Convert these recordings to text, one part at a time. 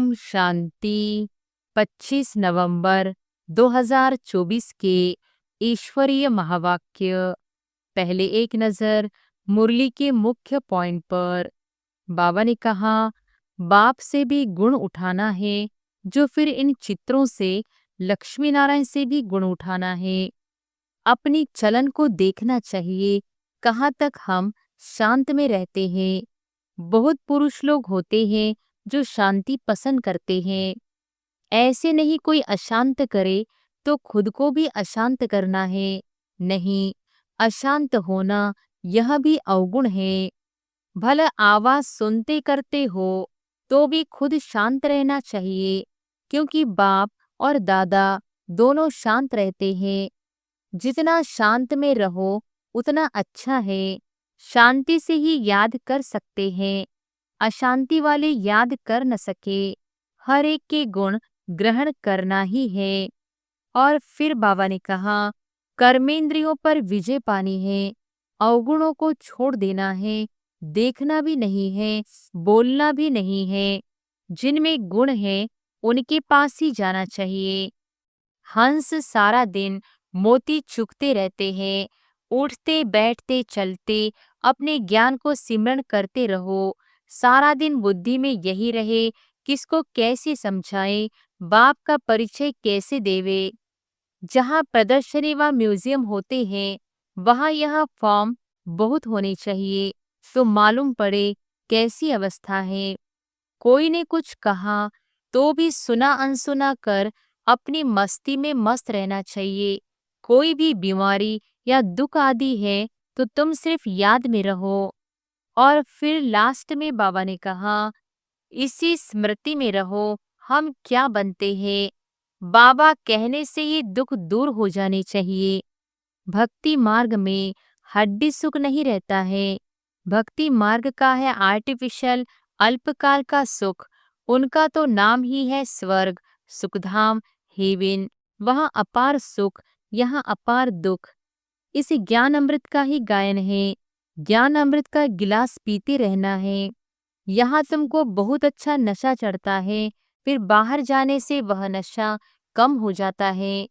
ओम शांति। 25 नवंबर 2024 के ईश्वरीय महावाक्य। पहले एक नजर मुरली के मुख्य पॉइंट पर। बाबा ने कहा, बाप से भी गुण उठाना है, जो फिर इन चित्रों से लक्ष्मी नारायण से भी गुण उठाना है। अपनी चलन को देखना चाहिए, कहाँ तक हम शांत में रहते हैं। बहुत पुरुष लोग होते हैं जो शांति पसंद करते हैं। ऐसे नहीं कोई अशांत करे तो खुद को भी अशांत करना है। नहीं, अशांत होना यह भी अवगुण है। भला आवाज सुनते करते हो तो भी खुद शांत रहना चाहिए, क्योंकि बाप और दादा दोनों शांत रहते हैं। जितना शांत में रहो उतना अच्छा है। शांति से ही याद कर सकते हैं, अशांति वाले याद कर न सके। हर एक के गुण ग्रहण करना ही है। और फिर बाबा ने कहा, कर्मेंद्रियों पर विजय पानी है, अवगुणों को छोड़ देना है, देखना भी नहीं है, बोलना भी नहीं है। जिनमें गुण है उनके पास ही जाना चाहिए। हंस सारा दिन मोती चुगते रहते हैं। उठते बैठते चलते अपने ज्ञान को सिमरण करते रहो। सारा दिन बुद्धि में यही रहे, किसको कैसे समझाए, बाप का परिचय कैसे देवे। जहाँ प्रदर्शनी व म्यूजियम होते हैं, वहाँ यह फॉर्म बहुत होने चाहिए, तो मालूम पड़े कैसी अवस्था है। कोई ने कुछ कहा तो भी सुना अनसुना कर अपनी मस्ती में मस्त रहना चाहिए। कोई भी बीमारी या दुख आदि है तो तुम सिर्फ याद में रहो। और फिर लास्ट में बाबा ने कहा, इसी स्मृति में रहो, हम क्या बनते हैं। बाबा कहने से ही दुख दूर हो जाने चाहिए। भक्ति मार्ग में हड्डी सुख नहीं रहता है। भक्ति मार्ग का है आर्टिफिशियल अल्पकाल का सुख। उनका तो नाम ही है स्वर्ग, सुखधाम, हेवन। वहाँ अपार सुख, यहाँ अपार दुख। इस ज्ञान अमृत का ही गायन है। ज्ञान अमृत का गिलास पीते रहना है। यहाँ तुमको बहुत अच्छा नशा चढ़ता है, फिर बाहर जाने से वह नशा कम हो जाता है।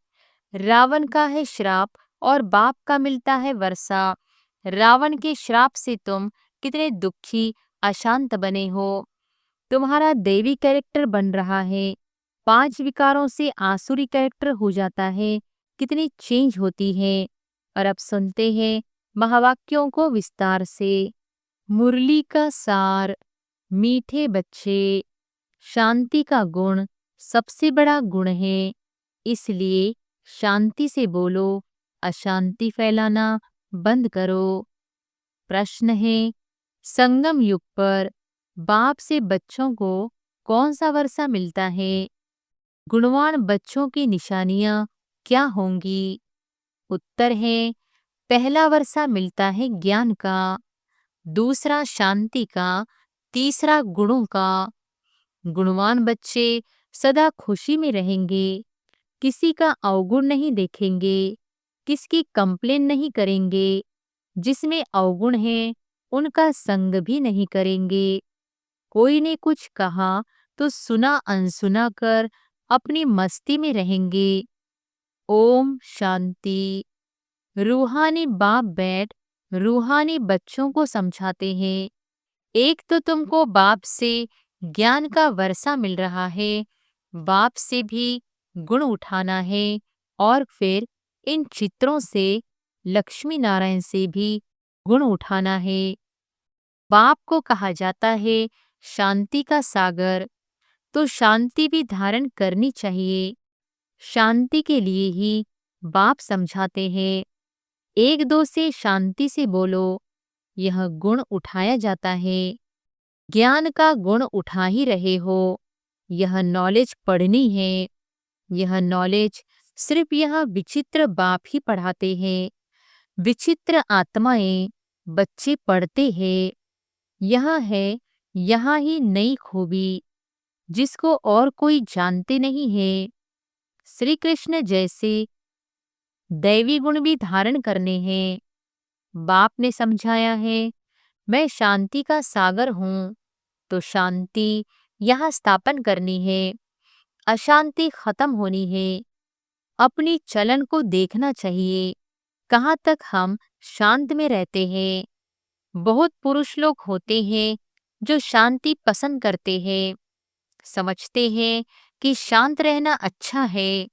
रावण का है श्राप और बाप का मिलता है वर्षा। रावण के श्राप से तुम कितने दुखी अशांत बने हो। तुम्हारा देवी कैरेक्टर बन रहा है, 5 विकारों से आसुरी कैरेक्टर हो जाता है। कितनी चेंज होती है। और अब सुनते हैं महावाक्यों को विस्तार से। मुरली का सार। मीठे बच्चे, शांति का गुण सबसे बड़ा गुण है, इसलिए शांति से बोलो, अशांति फैलाना बंद करो। प्रश्न है, संगम युग पर बाप से बच्चों को कौन सा वर्षा मिलता है? गुणवान बच्चों की निशानियां क्या होंगी? उत्तर है, पहला वर्षा मिलता है ज्ञान का, दूसरा शांति का, तीसरा गुणों का। गुणवान बच्चे सदा खुशी में रहेंगे, किसी का अवगुण नहीं देखेंगे, किसकी कंप्लेन नहीं करेंगे। जिसमें अवगुण है उनका संग भी नहीं करेंगे। कोई ने कुछ कहा तो सुना अनसुना कर अपनी मस्ती में रहेंगे। ओम शांति। रूहानी बाप बैठ रूहानी बच्चों को समझाते हैं। एक तो तुमको बाप से ज्ञान का वर्षा मिल रहा है, बाप से भी गुण उठाना है, और फिर इन चित्रों से लक्ष्मी नारायण से भी गुण उठाना है। बाप को कहा जाता है शांति का सागर, तो शांति भी धारण करनी चाहिए। शांति के लिए ही बाप समझाते हैं। एक दो से शांति से बोलो, यह गुण उठाया जाता है। ज्ञान का गुण उठा ही रहे हो, यह नॉलेज पढ़नी है। यह नॉलेज सिर्फ यह विचित्र बाप ही पढ़ाते हैं। विचित्र आत्माएं बच्चे पढ़ते हैं। यह है यहाँ ही नई खूबी, जिसको और कोई जानते नहीं है। श्री कृष्ण जैसे दैवी गुण भी धारण करने हैं। बाप ने समझाया है, मैं शांति का सागर हूँ, तो शांति यहाँ स्थापन करनी है। अशांति खत्म होनी है। अपनी चलन को देखना चाहिए, कहाँ तक हम शांत में रहते हैं। बहुत पुरुष लोग होते हैं जो शांति पसंद करते हैं, समझते हैं कि शांत रहना अच्छा है।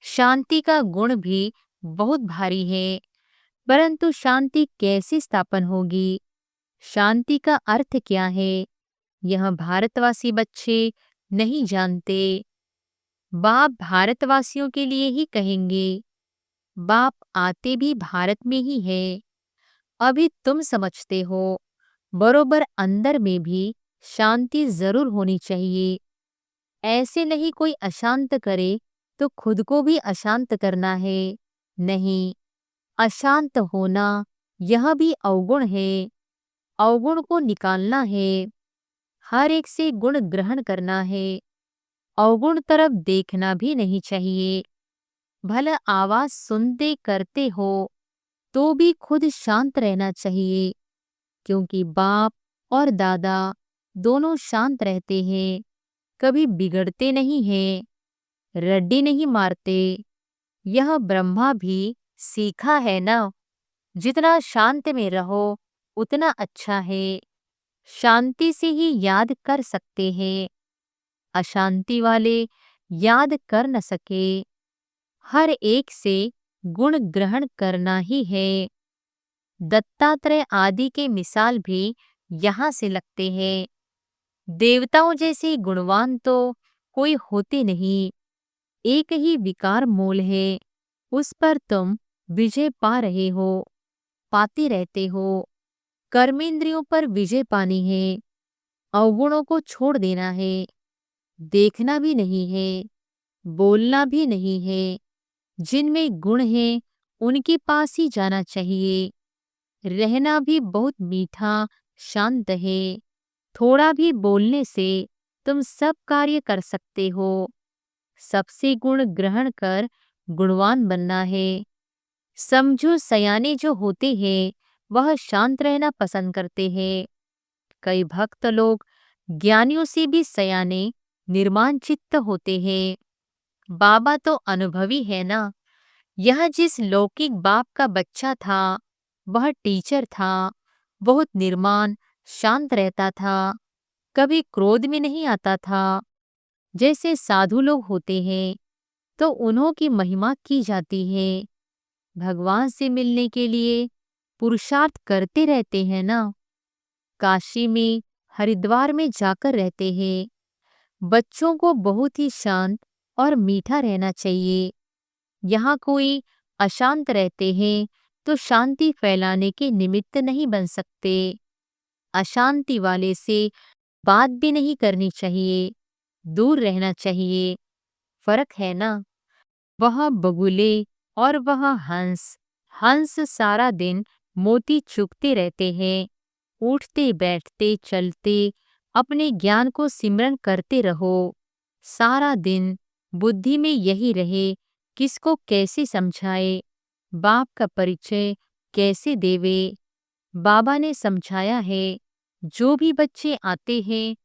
शांति का गुण भी बहुत भारी है, परंतु शांति कैसे स्थापन होगी? शांति का अर्थ क्या है? यह भारतवासी बच्चे नहीं जानते। बाप भारतवासियों के लिए ही कहेंगे। बाप आते भी भारत में ही है। अभी तुम समझते हो, बरोबर अंदर में भी शांति जरूर होनी चाहिए। ऐसे नहीं कोई अशांत करे तो खुद को भी अशांत करना है। नहीं, अशांत होना यह भी अवगुण है। अवगुण को निकालना है। हर एक से गुण ग्रहण करना है। अवगुण तरफ देखना भी नहीं चाहिए। भला आवाज सुनते करते हो तो भी खुद शांत रहना चाहिए, क्योंकि बाप और दादा दोनों शांत रहते हैं, कभी बिगड़ते नहीं हैं, रड्डी नहीं मारते। यह ब्रह्मा भी सीखा है ना, जितना शांत में रहो उतना अच्छा है। शांति से ही याद कर सकते हैं, अशांति वाले याद कर न सके। हर एक से गुण ग्रहण करना ही है। दत्तात्रेय आदि के मिसाल भी यहाँ से लगते हैं। देवताओं जैसे गुणवान तो कोई होते नहीं। एक ही विकार मूल है, उस पर तुम विजय पा रहे हो, पाते रहते हो। कर्मेंद्रियों पर विजय पानी है, अवगुणों को छोड़ देना है। देखना भी नहीं है, बोलना भी नहीं है। जिनमें गुण है उनके पास ही जाना चाहिए। रहना भी बहुत मीठा शांत है। थोड़ा भी बोलने से तुम सब कार्य कर सकते हो। सबसे गुण ग्रहण कर गुणवान बनना है। समझो, सयाने जो होते हैं वह शांत रहना पसंद करते हैं। कई भक्त लोग ज्ञानियों से भी सयाने निर्माण चित्त होते हैं। बाबा तो अनुभवी है ना। यह जिस लौकिक बाप का बच्चा था वह टीचर था, बहुत निर्माण शांत रहता था, कभी क्रोध में नहीं आता था। जैसे साधु लोग होते हैं तो उन्हों की महिमा की जाती है। भगवान से मिलने के लिए पुरुषार्थ करते रहते हैं ना। काशी में, हरिद्वार में जाकर रहते हैं। बच्चों को बहुत ही शांत और मीठा रहना चाहिए। यहाँ कोई अशांत रहते हैं तो शांति फैलाने के निमित्त नहीं बन सकते। अशांति वाले से बात भी नहीं करनी चाहिए, दूर रहना चाहिए। फर्क है ना। वह बगुले और वह हंस। हंस सारा दिन मोती चुगते रहते हैं। उठते बैठते चलते अपने ज्ञान को सिमरन करते रहो। सारा दिन बुद्धि में यही रहे, किसको कैसे समझाए, बाप का परिचय कैसे देवे। बाबा ने समझाया है, जो भी बच्चे आते हैं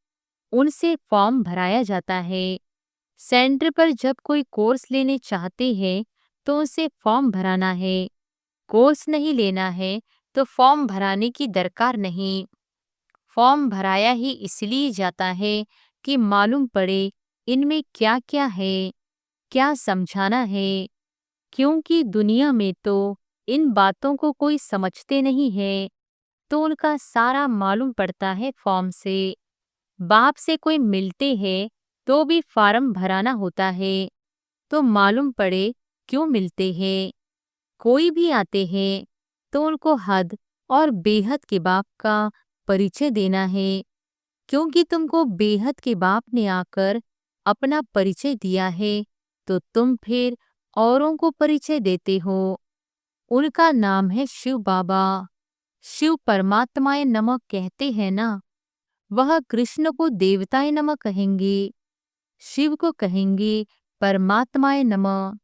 उनसे फॉर्म भराया जाता है। सेंटर पर जब कोई कोर्स लेने चाहते हैं तो उसे फॉर्म भराना है। कोर्स नहीं लेना है तो फॉर्म भराने की दरकार नहीं। फॉर्म भराया ही इसलिए जाता है कि मालूम पड़े इनमें क्या क्या है, क्या समझाना है। क्योंकि दुनिया में तो इन बातों को कोई समझते नहीं है, तो उनका सारा मालूम पड़ता है फॉर्म से। बाप से कोई मिलते हैं तो भी फॉर्म भराना होता है, तो मालूम पड़े क्यों मिलते हैं। कोई भी आते हैं तो उनको हद और बेहद के बाप का परिचय देना है, क्योंकि तुमको बेहद के बाप ने आकर अपना परिचय दिया है, तो तुम फिर औरों को परिचय देते हो। उनका नाम है शिव बाबा। शिव परमात्माए नमः कहते हैं ना। वह कृष्ण को देवताए नमः कहेंगे, शिव को कहेंगे परमात्माए नमः।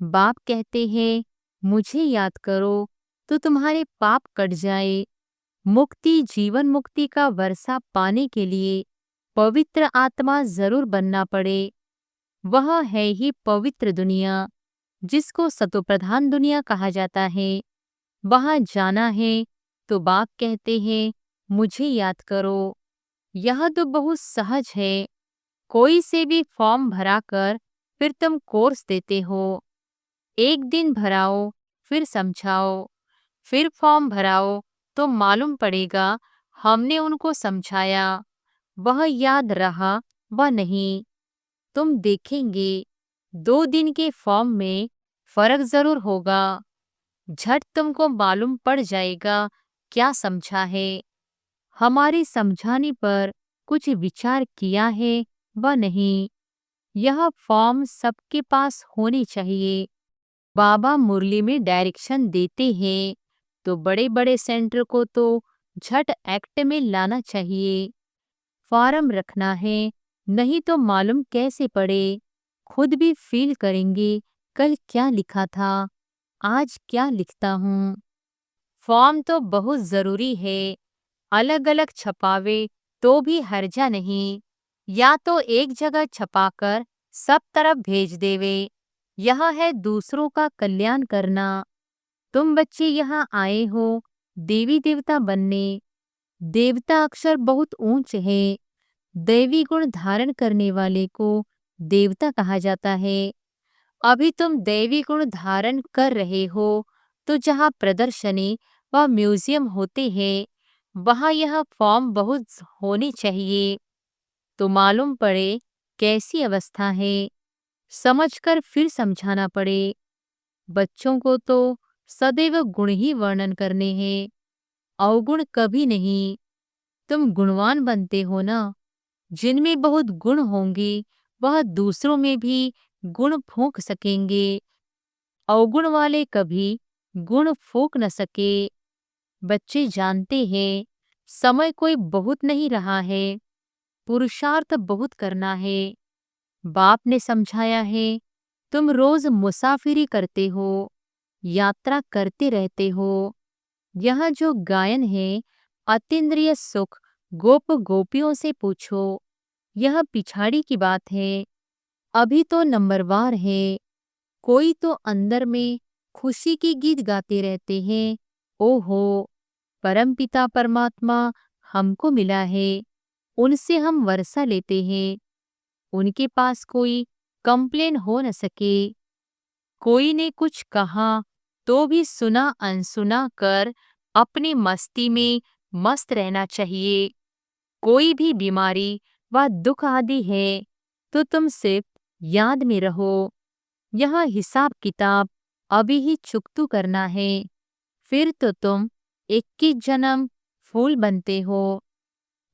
बाप कहते हैं, मुझे याद करो तो तुम्हारे पाप कट जाए। मुक्ति, जीवन मुक्ति का वर्षा पाने के लिए पवित्र आत्मा जरूर बनना पड़े। वह है ही पवित्र दुनिया, जिसको सतोप्रधान दुनिया कहा जाता है। वहां जाना है तो बाप कहते हैं, मुझे याद करो। यह तो बहुत सहज है। कोई से भी फॉर्म भरा कर फिर तुम कोर्स देते हो। एक दिन भराओ, फिर समझाओ, फिर फॉर्म भराओ तो मालूम पड़ेगा हमने उनको समझाया, वह याद रहा व नहीं। तुम देखेंगे 2 दिन के फॉर्म में फर्क जरूर होगा। झट तुमको मालूम पड़ जाएगा क्या समझा है। हमारे समझाने पर कुछ विचार किया है व नहीं। यह फॉर्म सबके पास होनी चाहिए। बाबा मुरली में डायरेक्शन देते हैं तो बड़े बड़े सेंटर को तो झट एक्ट में लाना चाहिए। फॉर्म रखना है, नहीं तो मालूम कैसे पड़े। खुद भी फील करेंगे कल क्या लिखा था, आज क्या लिखता हूँ। फॉर्म तो बहुत जरूरी है। अलग अलग छपावे तो भी हर्जा नहीं। या तो एक जगह छपाकर सब तरफ भेज देवे। यह है दूसरों का कल्याण करना। तुम बच्चे यहाँ आए हो देवी देवता बनने। देवता अक्षर बहुत ऊंच है। दैवी गुण धारण करने वाले को देवता कहा जाता है। अभी तुम दैवी गुण धारण कर रहे हो तो जहाँ प्रदर्शनी व म्यूजियम होते हैं वहाँ यह फॉर्म बहुत होने चाहिए तो मालूम पड़े कैसी अवस्था है। समझकर फिर समझाना पड़े। बच्चों को तो सदैव गुण ही वर्णन करने हैं, अवगुण कभी नहीं। तुम गुणवान बनते हो ना। जिनमें बहुत गुण होंगे वह दूसरों में भी गुण फूंक सकेंगे। अवगुण वाले कभी गुण फूंक न सके। बच्चे जानते हैं समय कोई बहुत नहीं रहा है, पुरुषार्थ बहुत करना है। बाप ने समझाया है तुम रोज मुसाफिरी करते हो, यात्रा करते रहते हो। यह जो गायन है अतीन्द्रिय सुख गोप गोपियों से पूछो। यह पिछाड़ी की बात है, अभी तो नंबरवार है। कोई तो अंदर में खुशी की गीत गाते रहते हैं। ओहो, परमपिता परमात्मा हमको मिला है, उनसे हम वर्षा लेते हैं। उनके पास कोई कंप्लेन हो न सके। कोई ने कुछ कहा तो भी सुना अनसुना कर अपनी मस्ती में मस्त रहना चाहिए। कोई भी बीमारी व दुख आदि है तो तुम सिर्फ याद में रहो। यह हिसाब किताब अभी ही चुकतू करना है, फिर तो तुम 21 जन्म फूल बनते हो।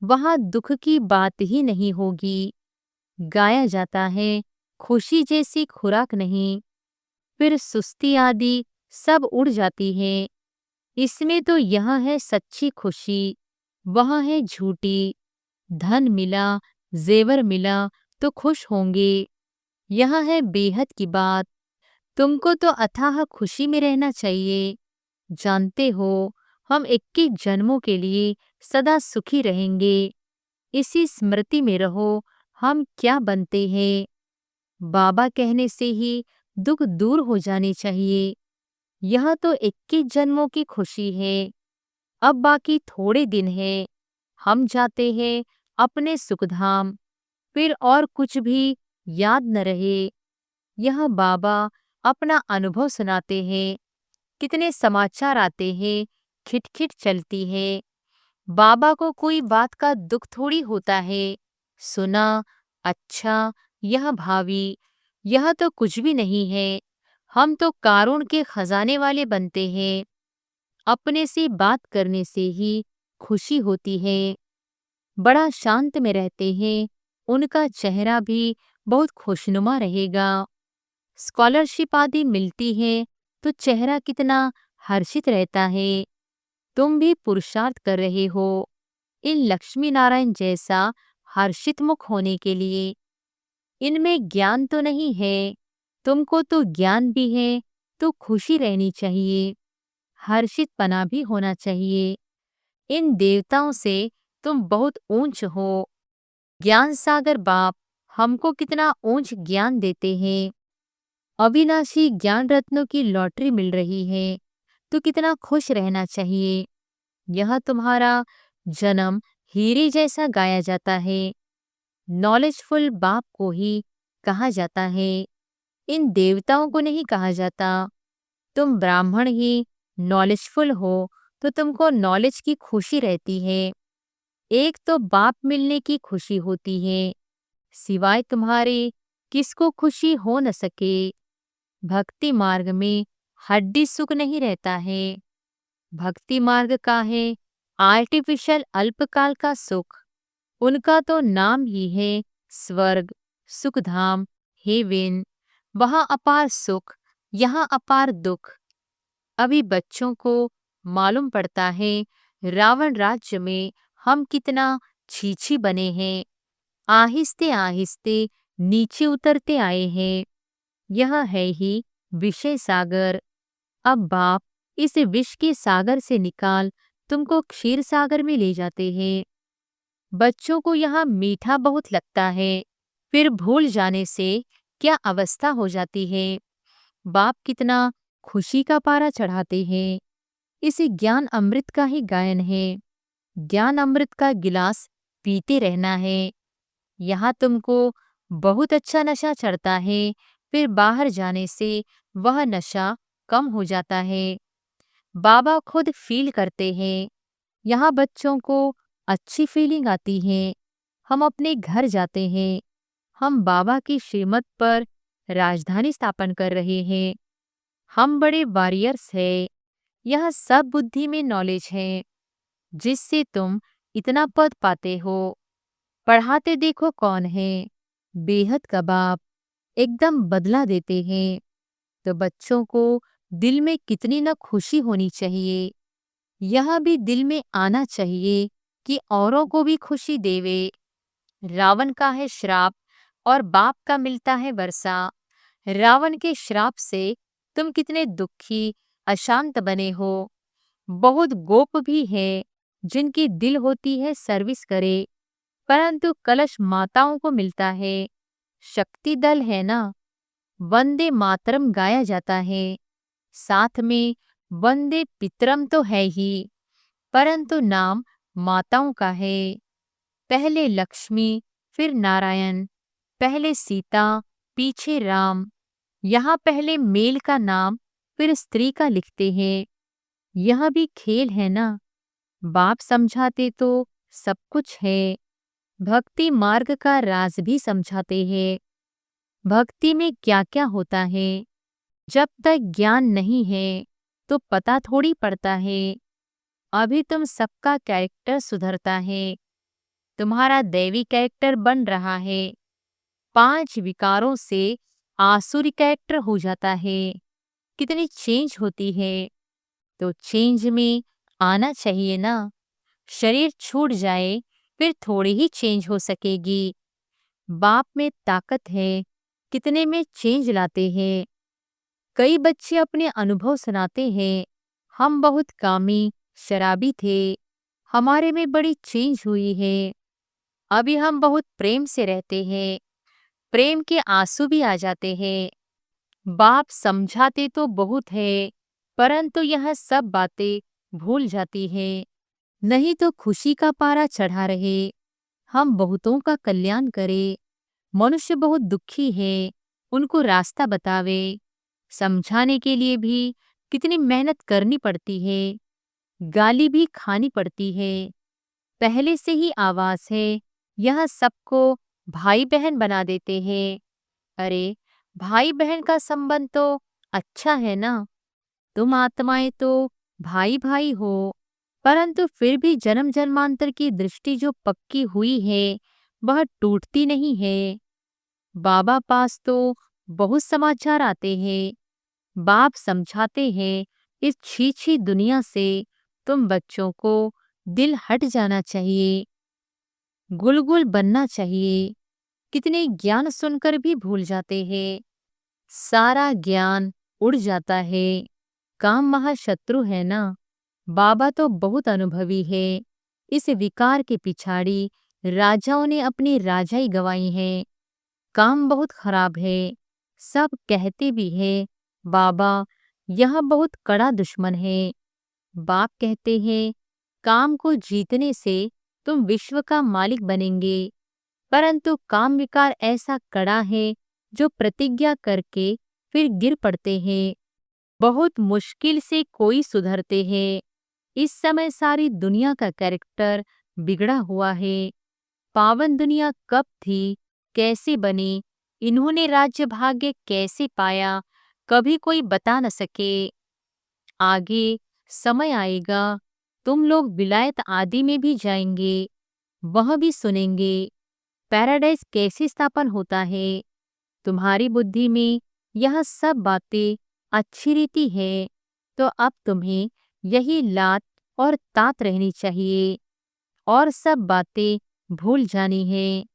वहां दुख की बात ही नहीं होगी। गाया जाता है खुशी जैसी खुराक नहीं, फिर सुस्ती आदि सब उड़ जाती है। इसमें तो यह है सच्ची खुशी, वह है झूठी। धन मिला, जेवर मिला तो खुश होंगे। यह है बेहद की बात। तुमको तो अथाह खुशी में रहना चाहिए। जानते हो हम 21 जन्मों के लिए सदा सुखी रहेंगे। इसी स्मृति में रहो हम क्या बनते हैं। बाबा कहने से ही दुख दूर हो जाने चाहिए। यह तो 21 जन्मों की खुशी है। अब बाकी थोड़े दिन है, हम जाते हैं अपने सुखधाम। फिर और कुछ भी याद न रहे। यह बाबा अपना अनुभव सुनाते हैं। कितने समाचार आते हैं, खिटखिट चलती है। बाबा को कोई बात का दुख थोड़ी होता है। सुना, अच्छा, यह भावी, यह तो कुछ भी नहीं है। हम तो कारुण के खजाने वाले बनते हैं। अपने से बात करने से ही खुशी होती है। बड़ा शांत में रहते हैं, उनका चेहरा भी बहुत खुशनुमा रहेगा। स्कॉलरशिप आदि मिलती है तो चेहरा कितना हर्षित रहता है। तुम भी पुरुषार्थ कर रहे हो इन लक्ष्मी नारायण जैसा हर्षित मुख होने के लिए। इनमें ज्ञान तो नहीं है, तुमको तो ज्ञान भी है तो खुशी रहनी चाहिए, हर्षितपना भी होना चाहिए। इन देवताओं से तुम बहुत ऊंच हो। ज्ञान सागर बाप हमको कितना ऊंच ज्ञान देते हैं। अविनाशी ज्ञान रत्नों की लॉटरी मिल रही है तो कितना खुश रहना चाहिए। यह तुम्हारा जन्म हीरे जैसा गाया जाता है। नॉलेजफुल बाप को ही कहा जाता है, इन देवताओं को नहीं कहा जाता। तुम ब्राह्मण ही नॉलेजफुल हो तो तुमको नॉलेज की खुशी रहती है। एक तो बाप मिलने की खुशी होती है, सिवाय तुम्हारे किसको खुशी हो न सके। भक्ति मार्ग में हड्डी सुख नहीं रहता है। भक्ति मार्ग का है आर्टिफिशियल अल्पकाल का सुख। उनका तो नाम ही है स्वर्ग, सुखधाम, हेवन। वहाँ अपार सुख, यहाँ अपार दुख। अभी बच्चों को मालूम पड़ता है रावण राज्य में हम कितना छीछी बने हैं। आहिस्ते आहिस्ते नीचे उतरते आए हैं। यह है ही विषय सागर। अब बाप इस विष के सागर से निकाल तुमको क्षीर सागर में ले जाते हैं। बच्चों को यहाँ मीठा बहुत लगता है, फिर भूल जाने से क्या अवस्था हो जाती है। बाप कितना खुशी का पारा चढ़ाते हैं। इसे ज्ञान अमृत का ही गायन है। ज्ञान अमृत का गिलास पीते रहना है। यहाँ तुमको बहुत अच्छा नशा चढ़ता है, फिर बाहर जाने से वह नशा कम हो जाता है। बाबा खुद फील करते हैं। यहाँ बच्चों को अच्छी फीलिंग आती है। हम अपने घर जाते हैं। हम बाबा की श्रीमत पर राजधानी स्थापन कर रहे हैं। हम बड़े वॉरियर्स हैं। यह सब बुद्धि में नॉलेज है जिससे तुम इतना पद पाते हो। पढ़ाते देखो कौन है, बेहद का बाप एकदम बदला देते हैं। तो बच्चों को दिल में कितनी न खुशी होनी चाहिए। यह भी दिल में आना चाहिए कि औरों को भी खुशी देवे। रावण का है श्राप और बाप का मिलता है वर्षा। रावण के श्राप से तुम कितने दुखी अशांत बने हो। बहुत गोप भी है जिनकी दिल होती है सर्विस करे, परंतु कलश माताओं को मिलता है। शक्ति दल है ना, वंदे मातरम गाया जाता है। साथ में वंदे पितरम तो है ही, परंतु नाम माताओं का है। पहले लक्ष्मी, फिर नारायण, पहले सीता, पीछे राम। यहाँ पहले मेल का नाम फिर स्त्री का लिखते हैं। यह भी खेल है ना। बाप समझाते तो सब कुछ है। भक्ति मार्ग का राज भी समझाते हैं। भक्ति में क्या क्या होता है। जब तक ज्ञान नहीं है तो पता थोड़ी पड़ता है। अभी तुम सबका कैरेक्टर सुधरता है। तुम्हारा दैवी कैरेक्टर बन रहा है। 5 विकारों से आसुरी कैरेक्टर हो जाता है। कितनी चेंज होती है। तो चेंज में आना चाहिए ना। शरीर छूट जाए फिर थोड़ी ही चेंज हो सकेगी। बाप में ताकत है, कितने में चेंज लाते हैं। कई बच्चे अपने अनुभव सुनाते हैं। हम बहुत कामी शराबी थे, हमारे में बड़ी चेंज हुई है। अभी हम बहुत प्रेम से रहते हैं। प्रेम के आंसू भी आ जाते हैं। बाप समझाते तो बहुत है, परंतु यह सब बातें भूल जाती है। नहीं तो खुशी का पारा चढ़ा रहे। हम बहुतों का कल्याण करें। मनुष्य बहुत दुखी है, उनको रास्ता बतावे। समझाने के लिए भी कितनी मेहनत करनी पड़ती है। गाली भी खानी पड़ती है। पहले से ही आवाज है, यह सबको भाई बहन बना देते हैं। अरे भाई बहन का संबंध तो अच्छा है ना। तुम आत्माएं तो भाई भाई हो, परंतु फिर भी जन्म जन्मांतर की दृष्टि जो पक्की हुई है वह टूटती नहीं है। बाबा पास तो बहुत समाचार आते हैं। बाप समझाते हैं इस छी दुनिया से तुम बच्चों को दिल हट जाना चाहिए, गुलगुल बनना चाहिए। कितने ज्ञान सुनकर भी भूल जाते हैं। सारा ज्ञान उड़ जाता है। काम महाशत्रु है ना। बाबा तो बहुत अनुभवी है। इस विकार के पिछाड़ी राजाओं ने अपनी राजाई गंवाई है। काम बहुत खराब है। सब कहते भी है, बाबा यह बहुत कड़ा दुश्मन है। बाप कहते हैं, काम को जीतने से तुम विश्व का मालिक बनेंगे, परंतु काम विकार ऐसा कड़ा है जो प्रतिज्ञा करके फिर गिर पड़ते हैं। बहुत मुश्किल से कोई सुधरते हैं। इस समय सारी दुनिया का कैरेक्टर बिगड़ा हुआ है। पावन दुनिया कब थी, कैसे बनी, इन्होंने राज्य भाग्य कैसे पाया, कभी कोई बता न सके। आगे समय आएगा, तुम लोग विलायत आदि में भी जाएंगे, वह भी सुनेंगे पैराडाइज कैसे स्थापन होता है। तुम्हारी बुद्धि में यह सब बातें अच्छी रीति है, तो अब तुम्हें यही लात और तात रहनी चाहिए और सब बातें भूल जानी है।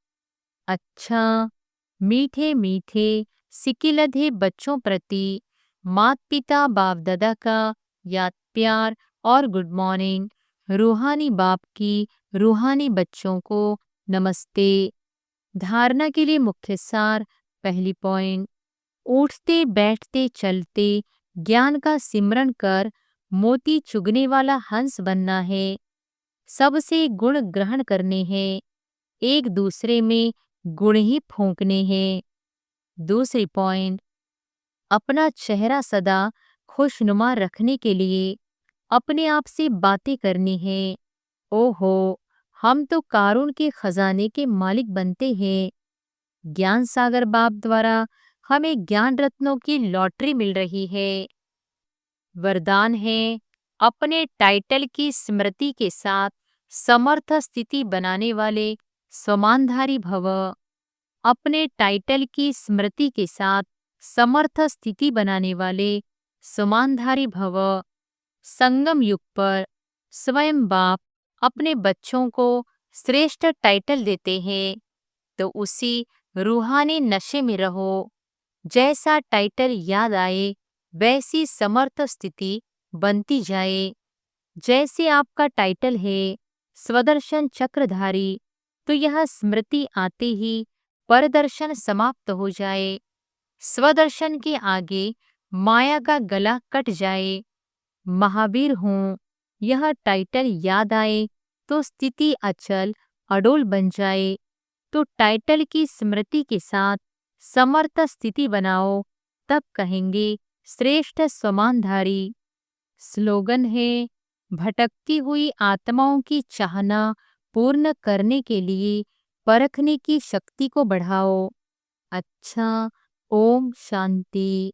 अच्छा, मीठे मीठे सिकिलधे बच्चों प्रति मात पिता बाप दादा का याद प्यार और गुड मॉर्निंग। रूहानी बाप की रूहानी बच्चों को नमस्ते। धारणा के लिए मुख्य सार। पहली पॉइंट, उठते बैठते चलते ज्ञान का सिमरन कर मोती चुगने वाला हंस बनना है। सबसे गुण ग्रहण करने हैं, एक दूसरे में गुण ही फूंकने हैं। दूसरी पॉइंट, अपना चेहरा सदा खुशनुमा रखने के लिए अपने आप से बातें करनी है। ओहो, हम तो कारून के खजाने के मालिक बनते हैं। ज्ञान सागर बाप द्वारा हमें ज्ञान रत्नों की लॉटरी मिल रही है। वरदान है, अपने टाइटल की स्मृति के साथ समर्थ स्थिति बनाने वाले समानधारी भव। अपने टाइटल की स्मृति के साथ समर्थ स्थिति बनाने वाले समानधारी भव। संगम युग पर स्वयं बाप अपने बच्चों को श्रेष्ठ टाइटल देते हैं, तो उसी रूहानी नशे में रहो। जैसा टाइटल याद आए वैसी समर्थ स्थिति बनती जाए। जैसे आपका टाइटल है स्वदर्शन चक्रधारी, तो यह स्मृति आते ही परदर्शन समाप्त हो जाए। स्वदर्शन के आगे माया का गला कट जाए। महावीर हूँ, यह टाइटल याद आए तो स्थिति अचल अडोल बन जाए। तो टाइटल की स्मृति के साथ समर्थ स्थिति बनाओ, तब कहेंगे श्रेष्ठ समानधारी। स्लोगन है, भटकती हुई आत्माओं की चाहना पूर्ण करने के लिए परखने की शक्ति को बढ़ाओ। अच्छा, ओम शांति।